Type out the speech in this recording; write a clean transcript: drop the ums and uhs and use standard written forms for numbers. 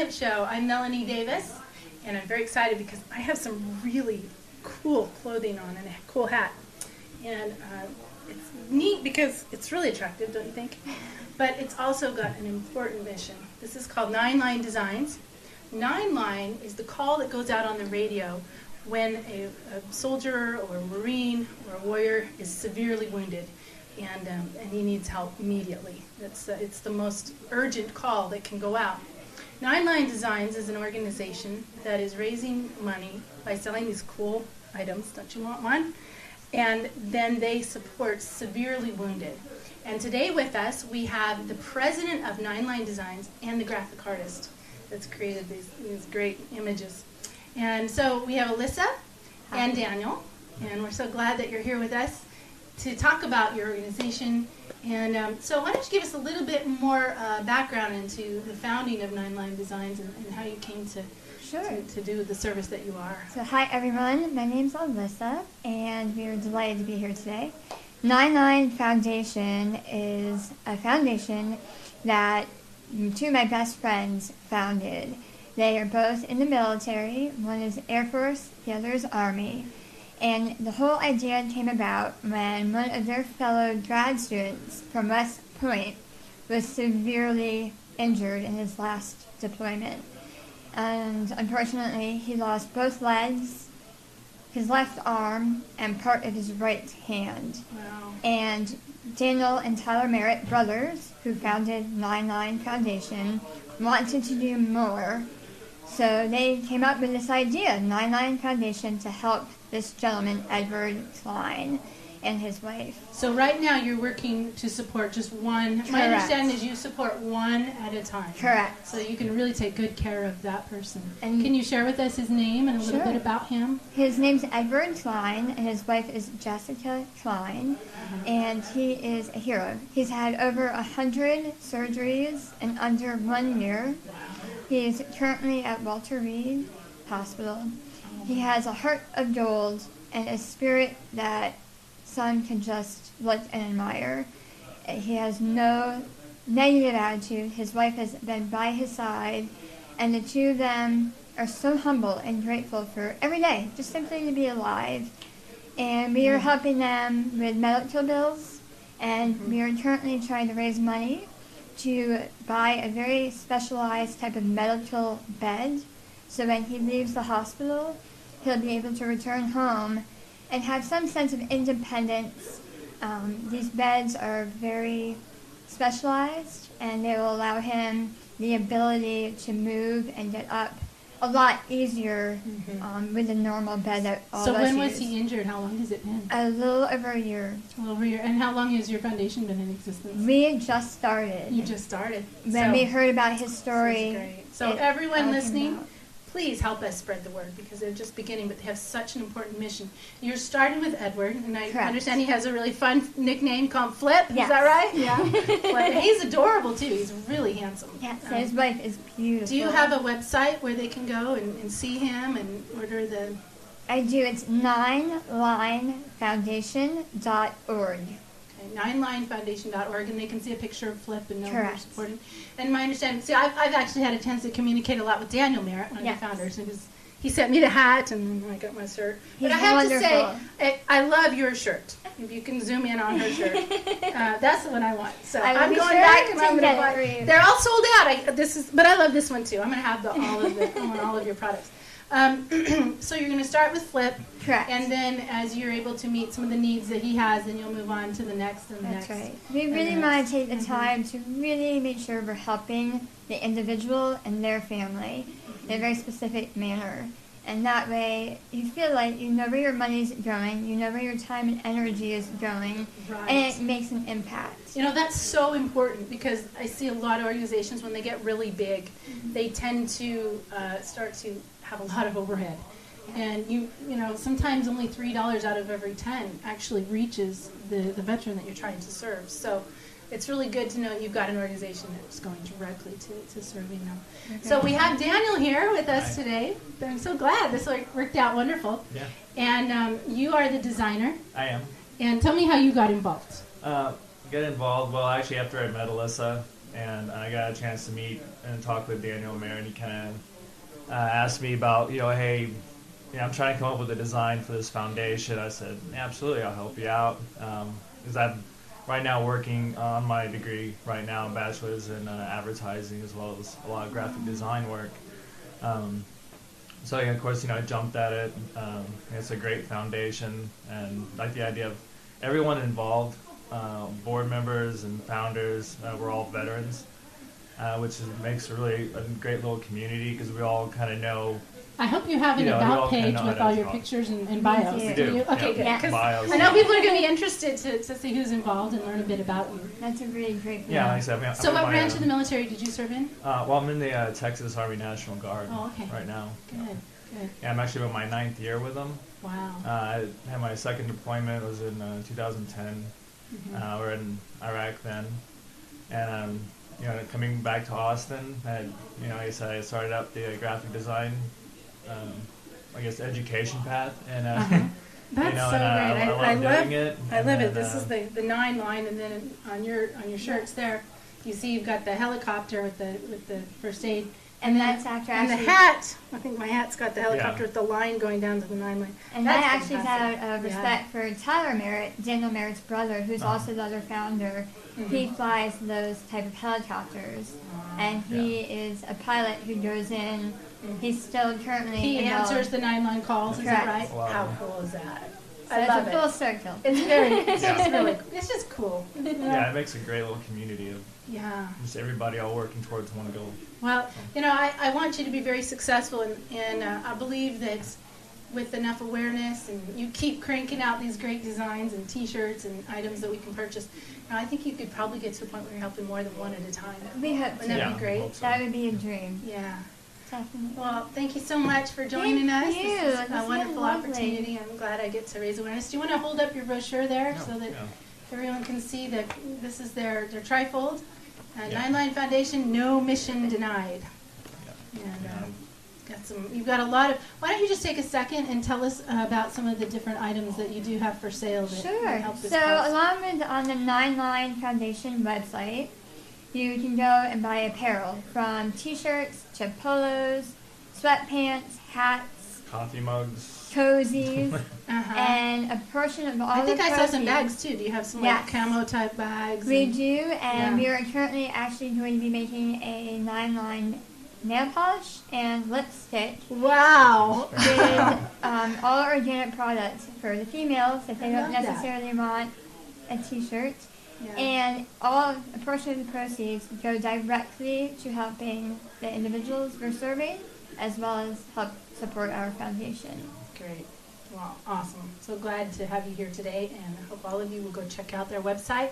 Triumph show. I'm Melanie Davis, and I'm very excited because I have some really cool clothing on and a cool hat. And it's neat because it's really attractive, don't you think? But it's also got an important mission. This is called 9-Line Designs. 9-Line is the call that goes out on the radio when a soldier or a Marine or a warrior is severely wounded and he needs help immediately. It's the most urgent call that can go out. 9-Line Designs is an organization that is raising money by selling these cool items. Don't you want one? And then they support severely wounded. And today with us, we have the president of 9-Line Designs and the graphic artist that's created these great images. And so we have Alyssa and Daniel, and we're so glad that you're here with us to talk about your organization. And so why don't you give us a little bit more background into the founding of 9-Line Designs and how you came to do the service that you are. So hi everyone, my name's Alyssa, and we are delighted to be here today. 9-Line Foundation is a foundation that two of my best friends founded. They are both in the military. One is Air Force, the other is Army. And the whole idea came about when one of their fellow grad students from West Point was severely injured in his last deployment. And unfortunately, he lost both legs, his left arm, and part of his right hand. Wow. And Daniel and Tyler Merritt, brothers, who founded 9-Line Foundation, wanted to do more. So they came up with this idea, 9-Line Foundation, to help this gentleman, Edward Klein, and his wife. So right now you're working to support just one. Correct. My understanding is you support one at a time. Correct. So you can really take good care of that person. And can you share with us his name and a little bit about him? His name's Edward Klein, and his wife is Jessica Klein, and he is a hero. He's had over 100 surgeries in under 1 year. He's currently at Walter Reed Hospital. He has a heart of gold and a spirit that some can just look and admire. He has no negative attitude. His wife has been by his side, and the two of them are so humble and grateful for every day, just simply to be alive. And we are helping them with medical bills, and we are currently trying to raise money to buy a very specialized type of medical bed, so when he leaves the hospital, he'll be able to return home and have some sense of independence. These beds are very specialized, and they will allow him the ability to move and get up a lot easier with a normal bed that all So of us when was use. he injured? How long has it been? A little over a year. A little over a year. And how long has your foundation been in existence? We just started. You just started. When we heard about his story. This is great. So it everyone all came listening, about. please help us spread the word because they're just beginning, but they have such an important mission. You're starting with Edward, and I Correct. understand he has a really fun nickname called Flip. Yes. Is that right? Yeah. Flip. He's adorable too. He's really handsome. Yes, his wife is beautiful. Do you have a website where they can go and see him and order the... I do. It's 9linefoundation.org. 9linefoundation.org, and they can see a picture of Flip and know who you're Correct. supporting. And my understanding, see, I've actually had a chance to communicate a lot with Daniel Merritt, one of Yes. the founders, and he sent me the hat, and I got my shirt. He's but I have wonderful. to say, I love your shirt. If you can zoom in on her shirt, that's the one I want. So I will I'm be going sure back to and I'm get going to it for buy. you. They're all sold out. But I love this one too. I'm going to have I want all of your products. So you're going to start with Flip. Correct. And then as you're able to meet some of the needs that he has, then you'll move on to the next and the That's next. right. We really want to take the time to really make sure we're helping the individual and their family in a very specific manner. And that way, you feel like you know where your money's going, you know where your time and energy is going, Right. and it makes an impact. You know, that's so important because I see a lot of organizations, when they get really big, they tend to start to have a lot of overhead. And you know, sometimes only $3 out of every 10 actually reaches the veteran that you're trying to serve. So it's really good to know you've got an organization that's going directly to serving them. Okay. So we have Daniel here with us today. I'm so glad this worked out wonderful. Yeah. And you are the designer. I am. And tell me how you got involved. Get involved. Well, actually, after I met Alyssa, and I got a chance to meet and talk with Daniel and Merritt. He kind of asked me about, hey, I'm trying to come up with a design for this foundation. I said, absolutely, I'll help you out. Because I'm right now working on my degree right now, bachelor's in advertising, as well as a lot of graphic design work. So of course, I jumped at it. It's a great foundation, and like the idea of everyone involved, board members and founders, we're all veterans, makes a really a great little community because we all kind of know. I hope you have an we all about kinda page know with how all to your talk. pictures and bios. We do. You? Okay, good. Yeah. 'Cause Bios. I know people are going to be interested to see who's involved and learn a bit about you. That's a really great Yeah, like I said, I'm So in what my, branch of the military did you serve in? well, I'm in the Texas Army National Guard Oh, okay. right now. Good, good. Yeah, I'm actually in my 9th year with them. Wow. I had my second deployment was in 2010. We're in Iraq then, and coming back to Austin, like I said, I started up the graphic design, education path, and That's so and great. I love doing it. I love it. And, This is the 9 line, and then on your shirts there, you see you've got the helicopter with the first aid, And that's after and the actually, hat. I think my hat's got the helicopter Yeah. with the line going down to the 9 line. and That's that actually is fantastic. out of respect for Tyler Merritt, Daniel Merritt's brother, who's also the other founder. He flies those type of helicopters, and he is a pilot who goes in. He's still currently He involved. answers the 9 line calls. Is that right? Correct. Wow. How cool is that? So I it's love a full it. circle. It's very. It's Yeah. just really. It's just cool. Yeah, it makes a great little community of Yeah. just everybody all working towards one goal. Well, I want you to be very successful, and I believe that with enough awareness, and you keep cranking out these great designs and T-shirts and items that we can purchase, I think you could probably get to a point where you're helping more than one at a time. We hope Wouldn't that to. be great? hope so. That would be a dream. Yeah. Definitely. Well, thank you so much for joining Thank us. you. This is This a has wonderful been lovely. opportunity. I'm glad I get to raise awareness. Do you want to hold up your brochure there so that everyone can see that this is their trifold? Yeah. 9 Line Foundation, no mission denied. Yeah. And you've got a lot of. Why don't you just take a second and tell us about some of the different items that you do have for sale that Sure. help this So cause? along with on the 9 Line Foundation website, you can go and buy apparel from T-shirts to polos, sweatpants, hats, Coffee mugs. cozies, Uh-huh. and a portion of all I think the I saw some proceeds- bags too. Do you have some Yes. camo type bags? We and- do, and Yeah. we are currently actually going to be making a 9 Line nail polish and lipstick Wow. with all organic products for the females if they I don't love that. necessarily want a T-shirt. Yeah. And a portion of the proceeds go directly to helping the individuals we're serving, as well as help support our foundation. Great. Wow, awesome. So glad to have you here today, and I hope all of you will go check out their website